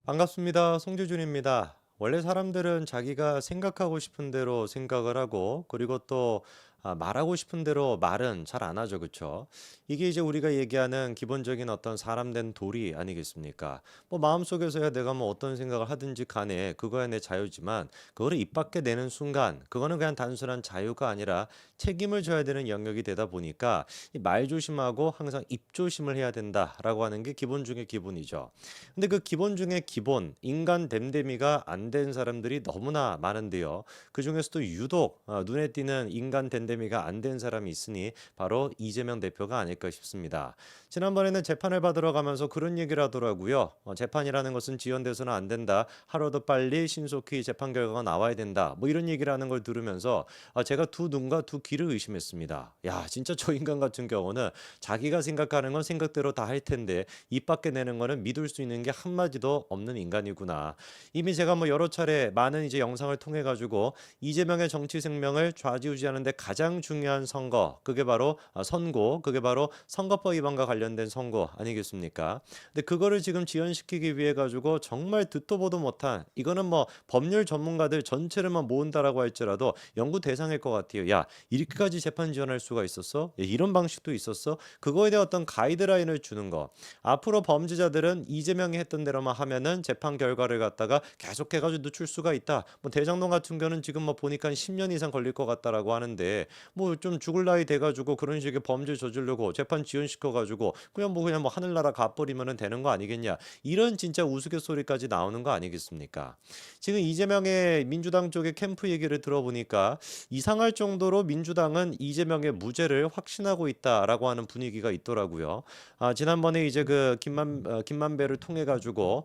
반갑습니다. 송재준입니다. 원래 사람들은 자기가 생각하고 싶은 대로 생각을 하고 그리고 또 말하고 싶은 대로 말은 잘 안 하죠. 그쵸? 이게 이제 우리가 얘기하는 기본적인 어떤 사람 된 도리 아니겠습니까? 뭐 마음속에서야 내가 뭐 어떤 생각을 하든지 간에 그거야 내 자유지만 그거를 입 밖에 내는 순간 그거는 그냥 단순한 자유가 아니라 책임을 져야 되는 영역이 되다 보니까 이 말 조심하고 항상 입 조심을 해야 된다라고 하는 게 기본 중의 기본이죠. 근데 그 기본 중에 기본, 인간 됨됨이가 안 된 사람들이 너무나 많은데요. 그중에서도 유독 눈에 띄는 인간 됨됨이가 안 된 사람이 있으니 바로 이재명 대표가 아닐까 싶습니다. 지난번에는 재판을 받으러 가면서 그런 얘기를 하더라고요. 재판이라는 것은 지연돼서는 안 된다. 하루도 빨리 신속히 재판 결과가 나와야 된다. 뭐 이런 얘기를 하는 걸 들으면서 제가 두 눈과 두 귀를 의심했습니다. 야, 진짜 저 인간 같은 경우는 자기가 생각하는 건 생각대로 다 할 텐데 입 밖에 내는 거는 믿을 수 있는 게 한마디도 없는 인간이구나. 이미 제가 뭐 여러 차례 많은 이제 영상을 통해 가지고 이재명의 정치 생명을 좌지우지하는데 가장 중요한 선거, 그게 바로 선고, 그게 바로 선거법 위반과 관련된 선고 아니겠습니까? 근데 그거를 지금 지연시키기 위해 가지고 정말 듣도 보도 못한 이거는 뭐 법률 전문가들 전체를만 모은다라고 할지라도 연구 대상일 것 같아요. 야, 이렇게까지 재판 지연할 수가 있었어? 야, 이런 방식도 있었어? 그거에 대한 어떤 가이드라인을 주는 거. 앞으로 범죄자들은 이재명이 했던 대로만 하면은 재판 결과를 갖다가 계속해가지고 늦출 수가 있다. 뭐 대장동 같은 경우는 지금 뭐 보니까 10년 이상 걸릴 것 같다라고 하는데 뭐 좀 죽을 나이 돼가지고 그런 식의 범죄 저지르고 재판 지연시켜가지고 그냥 뭐 하늘나라 가버리면은 되는 거 아니겠냐. 이런 진짜 우스갯소리까지 나오는 거 아니겠습니까? 지금 이재명의 민주당 쪽의 캠프 얘기를 들어보니까 이상할 정도로 민주당은 이재명의 무죄를 확신하고 있다라고 하는 분위기가 있더라고요. 지난번에 이제 그 김만배를 통해 가지고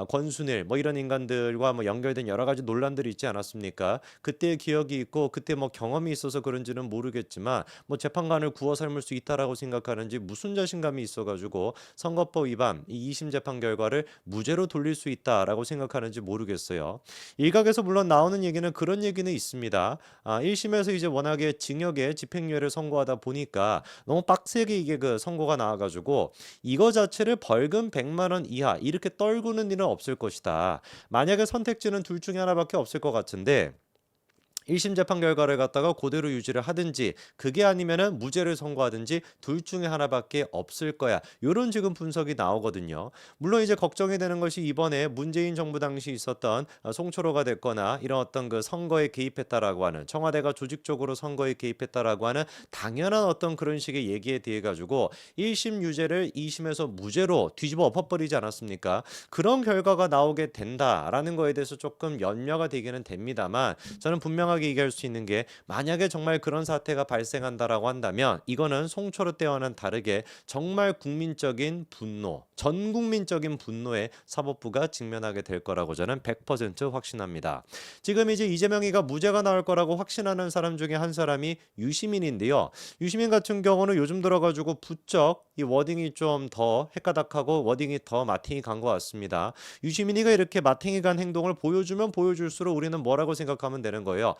권순일 뭐 이런 인간들과 뭐 연결된 여러 가지 논란들이 있지 않았습니까? 그때의 기억이 있고 그때 뭐 경험이 있어서 그런지는 모르겠지만 뭐 재판관을 구워 삶을 수 있다라고 생각하는지 무슨 자신감이 있어 가지고 선거법 위반 이 2심 재판 결과를 무죄로 돌릴 수 있다라고 생각하는지 모르겠어요. 일각에서 물론 나오는 얘기는 그런 얘기는 있습니다. 1심에서 이제 워낙에 징역에 집행유예를 선고하다 보니까 너무 빡세게 이게 그 선고가 나와 가지고 이거 자체를 벌금 100만 원 이하 이렇게 떨구는 일은 없을 것이다. 만약에 선택지는 둘 중에 하나밖에 없을 것 같은데 1심 재판 결과를 갖다가 그대로 유지를 하든지 그게 아니면은 무죄를 선고하든지 둘 중에 하나밖에 없을 거야. 요런 지금 분석이 나오거든요. 물론 이제 걱정이 되는 것이 이번에 문재인 정부 당시 있었던 송철호가 됐거나 이런 어떤 그 선거에 개입했다라고 하는 청와대가 조직적으로 선거에 개입했다라고 하는 당연한 어떤 그런 식의 얘기에 대해 가지고 1심 유죄를 2심에서 무죄로 뒤집어 엎어버리지 않았습니까? 그런 결과가 나오게 된다라는 거에 대해서 조금 염려가 되기는 됩니다만 저는 분명하게 얘기할 수 있는 게 만약에 정말 그런 사태가 발생한다라고 한다면 이거는 송철호 때와는 다르게 정말 국민적인 분노, 전 국민적인 분노에 사법부가 직면하게 될 거라고 저는 100% 확신합니다. 지금 이제 이재명이가 무죄가 나올 거라고 확신하는 사람 중에 한 사람이 유시민인데요. 유시민 같은 경우는 요즘 들어가지고 부쩍 이 워딩이 좀 더 헷가닥하고 워딩이 더 마팅이 간 것 같습니다. 유시민이가 이렇게 마탱이 간 행동을 보여주면 보여줄수록 우리는 뭐라고 생각하면 되는 거예요.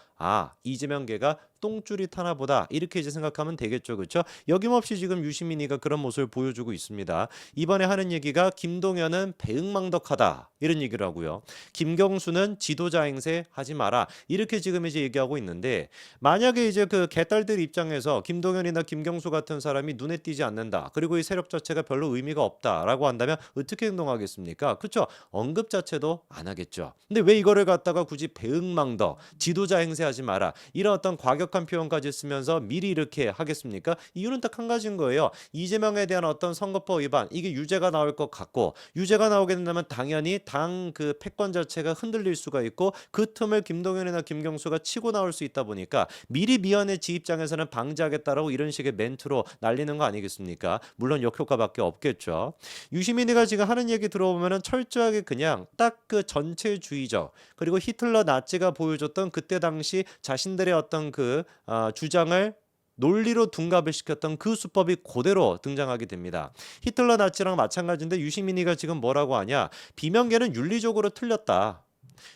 이재명계가 똥줄이 타나 보다. 이렇게 이제 생각하면 되겠죠. 그렇죠? 여김없이 지금 유시민이가 그런 모습을 보여주고 있습니다. 이번에 하는 얘기가 김동연은 배응망덕하다. 이런 얘기를 하고요. 김경수는 지도자 행세 하지 마라. 이렇게 지금 이제 얘기하고 있는데 만약에 이제 그 개딸들 입장에서 김동연이나 김경수 같은 사람이 눈에 띄지 않는다. 그리고 이 세력 자체가 별로 의미가 없다라고 한다면 어떻게 행동하겠습니까? 그렇죠? 언급 자체도 안 하겠죠. 근데 왜 이거를 갖다가 굳이 배응망덕, 지도자 행세하지 마라. 이런 어떤 과격한 표현까지 쓰면서 미리 이렇게 하겠습니까? 이유는 딱 한 가지인 거예요. 이재명에 대한 어떤 선거법 위반 이게 유죄가 나올 것 같고 유죄가 나오게 된다면 당연히 당 그 패권 자체가 흔들릴 수가 있고 그 틈을 김동연이나 김경수가 치고 나올 수 있다 보니까 미리 미연의 지 입장에서는 방지하겠다라고 이런 식의 멘트로 날리는 거 아니겠습니까? 물론 역효과밖에 없겠죠. 유시민이가 지금 하는 얘기 들어보면은 철저하게 그냥 딱 그 전체주의적 그리고 히틀러 나치가 보여줬던 그때 당시 자신들의 어떤 그 주장을 논리로 둔갑을 시켰던 그 수법이 그대로 등장하게 됩니다. 히틀러 나치랑 마찬가지인데 유시민이가 지금 뭐라고 하냐? 비명계는 윤리적으로 틀렸다.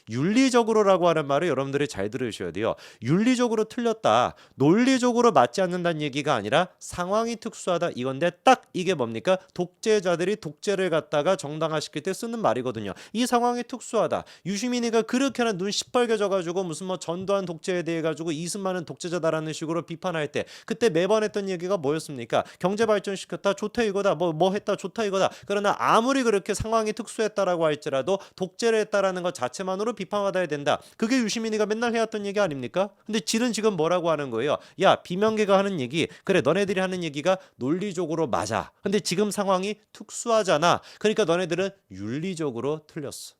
윤리적으로라고 하는 말을 여러분들이 잘 들으셔야 돼요. 윤리적으로 틀렸다, 논리적으로 맞지 않는다는 얘기가 아니라 상황이 특수하다 이건데, 딱 이게 뭡니까? 독재자들이 독재를 갖다가 정당화시킬 때 쓰는 말이거든요. 이 상황이 특수하다. 유시민이가 그렇게나 눈 시뻘개져 가지고 무슨 뭐 전두환 독재에 대해 가지고 이승만은 독재자다라는 식으로 비판할 때 그때 매번 했던 얘기가 뭐였습니까? 경제 발전시켰다, 좋다 이거다, 뭐 했다, 좋다 이거다. 그러나 아무리 그렇게 상황이 특수했다라고 할지라도 독재를 했다라는 것 자체만으로 비판받아야 된다. 그게 유시민이가 맨날 해왔던 얘기 아닙니까? 근데 질은 지금 뭐라고 하는 거예요? 야, 비명계가 하는 얘기, 그래 너네들이 하는 얘기가 논리적으로 맞아. 근데 지금 상황이 특수하잖아. 그러니까 너네들은 윤리적으로 틀렸어.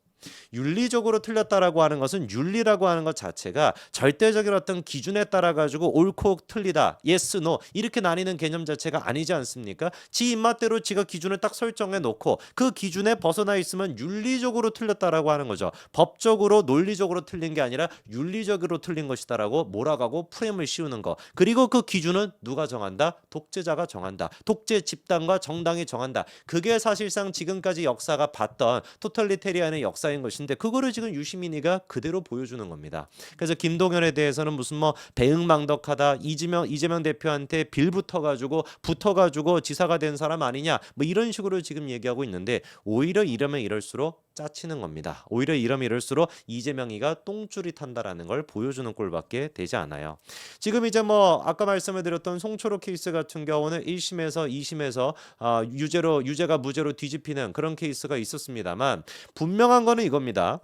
윤리적으로 틀렸다라고 하는 것은, 윤리라고 하는 것 자체가 절대적인 어떤 기준에 따라 가지고 옳고 틀리다, yes, no 이렇게 나뉘는 개념 자체가 아니지 않습니까? 지 입맛대로 지가 기준을 딱 설정해 놓고 그 기준에 벗어나 있으면 윤리적으로 틀렸다라고 하는 거죠. 법적으로 논리적으로 틀린 게 아니라 윤리적으로 틀린 것이다라고 몰아가고 프레임을 씌우는 거. 그리고 그 기준은 누가 정한다? 독재자가 정한다. 독재 집단과 정당이 정한다. 그게 사실상 지금까지 역사가 봤던 토탈리테리안의 역사인 것인데, 그거를 지금 유시민이가 그대로 보여주는 겁니다. 그래서 김동연에 대해서는 무슨 뭐 배응망덕하다, 이재명 대표한테 붙어가지고 지사가 된 사람 아니냐, 뭐 이런 식으로 지금 얘기하고 있는데, 오히려 이러면 이럴수록 짜치는 겁니다. 오히려 이러면 이럴수록 이재명이가 똥줄이 탄다라는 걸 보여주는 꼴밖에 되지 않아요. 지금 이제 뭐 아까 말씀을 드렸던 송초록 케이스 같은 경우는 1심에서 2심에서 유죄가 무죄로 뒤집히는 그런 케이스가 있었습니다만, 분명한 거는 이겁니다.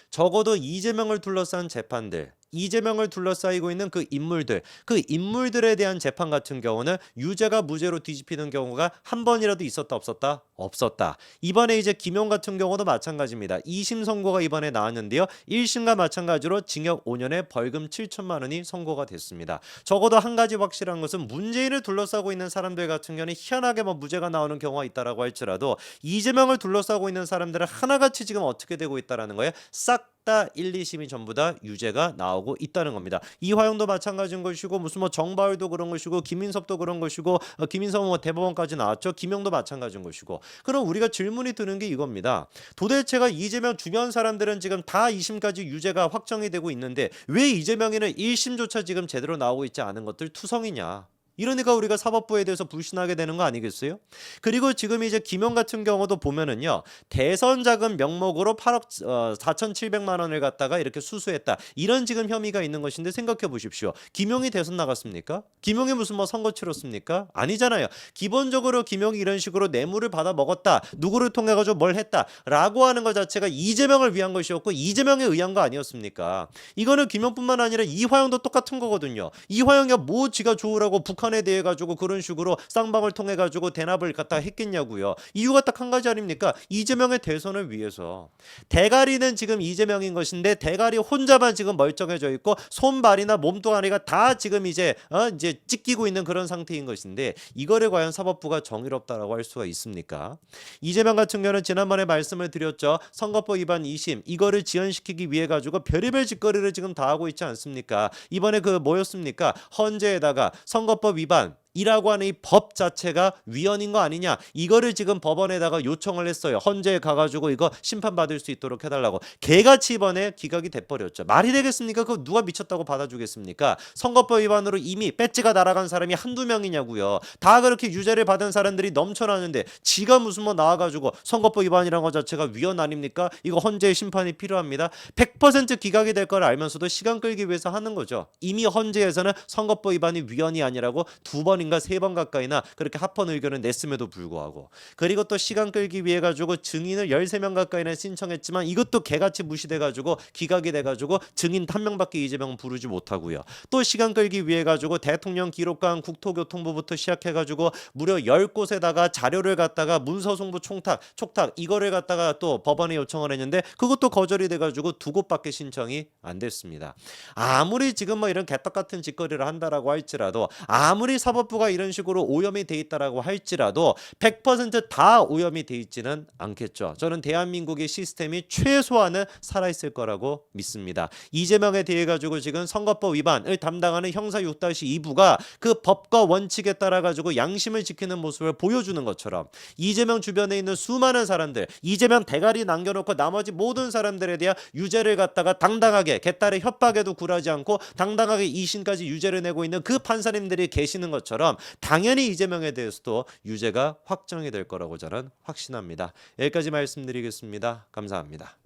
적어도 이재명을 둘러싼 재판들, 이재명을 둘러싸이고 있는 그 인물들에 대한 재판 같은 경우는 유죄가 무죄로 뒤집히는 경우가 한 번이라도 있었다 없었다? 없었다. 이번에 이제 김용 같은 경우도 마찬가지입니다. 2심 선고가 이번에 나왔는데요. 1심과 마찬가지로 징역 5년에 벌금 7천만 원이 선고가 됐습니다. 적어도 한 가지 확실한 것은, 문재인을 둘러싸고 있는 사람들 같은 경우는 희한하게 뭐 무죄가 나오는 경우가 있다라고 할지라도, 이재명을 둘러싸고 있는 사람들은 하나같이 지금 어떻게 되고 있다라는 거예요. 싹 다 1, 2심이 전부 다 유죄가 나오고 있다는 겁니다. 이화영도 마찬가지인 것이고, 무슨 뭐 정바울도 그런 것이고, 김인섭도 그런 것이고, 김인섭은 뭐 대법원까지 나왔죠. 김용도 마찬가지인 것이고. 그럼 우리가 질문이 드는 게 이겁니다. 도대체가 이재명 주변 사람들은 지금 다 2심까지 유죄가 확정이 되고 있는데, 왜 이재명이는 1심조차 지금 제대로 나오고 있지 않은 것들 투성이냐? 이러니까 우리가 사법부에 대해서 불신하게 되는 거 아니겠어요? 그리고 지금 이제 김용 같은 경우도 보면은요, 대선 자금 명목으로 8억 4,700만 원을 갖다가 이렇게 수수했다, 이런 지금 혐의가 있는 것인데, 생각해 보십시오. 김용이 대선 나갔습니까? 김용이 무슨 뭐 선거 치렀습니까? 아니잖아요. 기본적으로 김용이 이런 식으로 뇌물을 받아 먹었다, 누구를 통해 가지고 뭘 했다라고 하는 것 자체가 이재명을 위한 것이었고, 이재명에 의한 거 아니었습니까? 이거는 김용뿐만 아니라 이화영도 똑같은 거거든요. 이화영이 뭐 지가 좋으라고 북한에 대해 가지고 그런 식으로 쌍방을 통해 가지고 대납을 갖다 했겠냐고요. 이유가 딱 한 가지 아닙니까? 이재명의 대선을 위해서. 대가리는 지금 이재명인 것인데, 대가리 혼자만 지금 멀쩡해져 있고, 손발이나 몸뚱아리가 다 지금 이제 찢기고 있는 그런 상태인 것인데, 이거를 과연 사법부가 정의롭다라고 할 수가 있습니까? 이재명 같은 경우는 지난번에 말씀을 드렸죠. 선거법 위반 2심, 이거를 지연시키기 위해 가지고 별의별 짓거리를 지금 다 하고 있지 않습니까? 이번에 그 뭐였습니까? 헌재에다가 선거법 위반 이라고 하는 이 법 자체가 위헌인 거 아니냐, 이거를 지금 법원에다가 요청을 했어요. 헌재에 가가지고 이거 심판받을 수 있도록 해달라고. 개같이 이번에 기각이 돼버렸죠. 말이 되겠습니까? 그거 누가 미쳤다고 받아주겠습니까? 선거법 위반으로 이미 배지가 날아간 사람이 한두 명이냐고요. 다 그렇게 유죄를 받은 사람들이 넘쳐나는데, 지가 무슨 뭐 나와가지고 선거법 위반이라는 것 자체가 위헌 아닙니까? 이거 헌재의 심판이 필요합니다. 100% 기각이 될 걸 알면서도 시간 끌기 위해서 하는 거죠. 이미 헌재에서는 선거법 위반이 위헌이 아니라고 2번인가 3번 가까이나 그렇게 합헌 의견을 냈음에도 불구하고, 그리고 또 시간 끌기 위해 가지고 증인을 13명 가까이나 신청했지만, 이것도 개같이 무시돼 가지고 기각이 돼 가지고 증인 한 명밖에 이재명은 부르지 못하고요. 또 시간 끌기 위해 가지고 대통령 기록관, 국토교통부부터 시작해 가지고 무려 10곳에다가 자료를 갖다가 문서송부 촉탁 이거를 갖다가 또 법원에 요청을 했는데, 그것도 거절이 돼 가지고 2곳밖에 신청이 안 됐습니다. 아무리 지금 뭐 이런 개떡 같은 짓거리를 한다라고 할지라도, 아무리 사법부가 다수가 이런 식으로 오염이 돼 있다라고 할지라도 100%다 오염이 돼 있지는 않겠죠. 저는 대한민국의 시스템이 최소한은 살아있을 거라고 믿습니다. 이재명에 대해 가지고 지금 선거법 위반을 담당하는 형사 6-2부가 그 법과 원칙에 따라 가지고 양심을 지키는 모습을 보여주는 것처럼 이재명 주변에 있는 수많은 사람들, 이재명 대가리 남겨놓고 나머지 모든 사람들에 대한 유죄를 갖다가 당당하게 개딸의 협박에도 굴하지 않고 당당하게 2심까지 유죄를 내고 있는 그 판사님들이 계시는 것처럼 당연히 이재명에 대해서도 유죄가 확정이 될 거라고 저는 확신합니다. 여기까지 말씀드리겠습니다. 감사합니다.